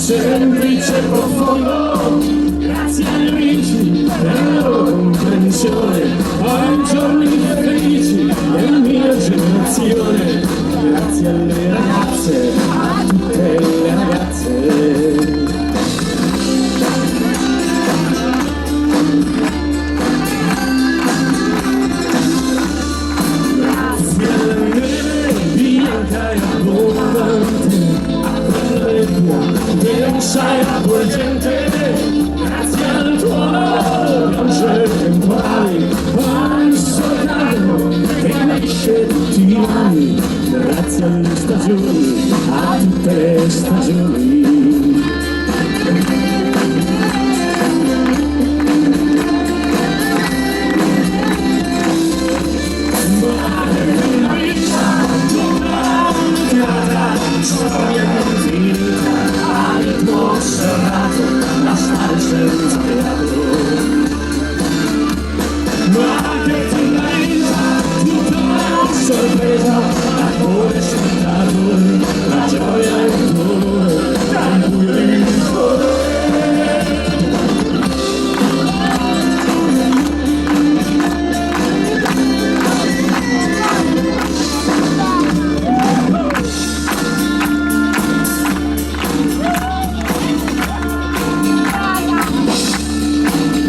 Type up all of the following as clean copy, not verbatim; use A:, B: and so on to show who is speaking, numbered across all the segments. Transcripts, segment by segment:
A: semplice e profondo, grazie a Luigi per la loro comprensione, ai giorni felici della mia generazione, grazie alle ragazze, a tutte le ragazze. Grazie alla neve bianca e abbondante, che non sai la tua gente, grazie al tuono piogge temporali, al soldato che nasce tutti i mali, grazie alle stagioni, a tutte le stagioni. Sorpresa, amore spettacolo, la gioia e il dolore, dal buio e il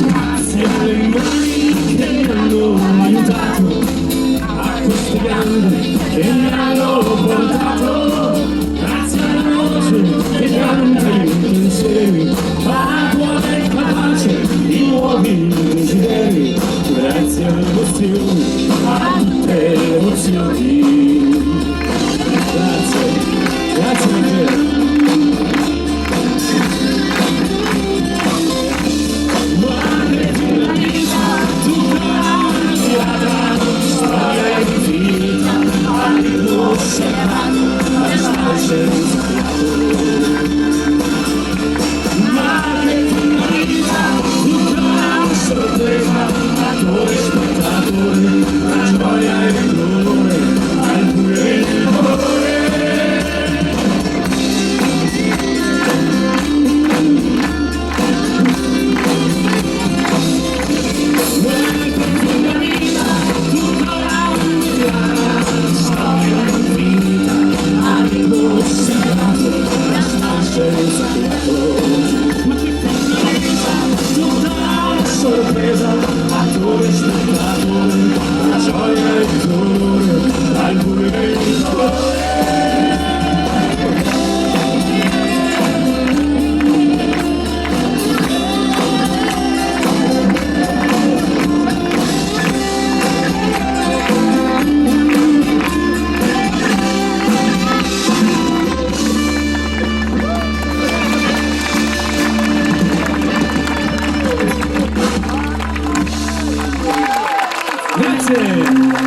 A: grazie alle mani che mi hanno aiutato, queste gambe che mi hanno portato, grazie alla voce che canta i pensieri, alla cuore capace di nuovi desideri, grazie alle emozioni, a tutte le emozioni. Grazie, grazie a te. Sorpresa, attore spettatore, la gioia e il dolore, dal buio e il dolore. Grazie!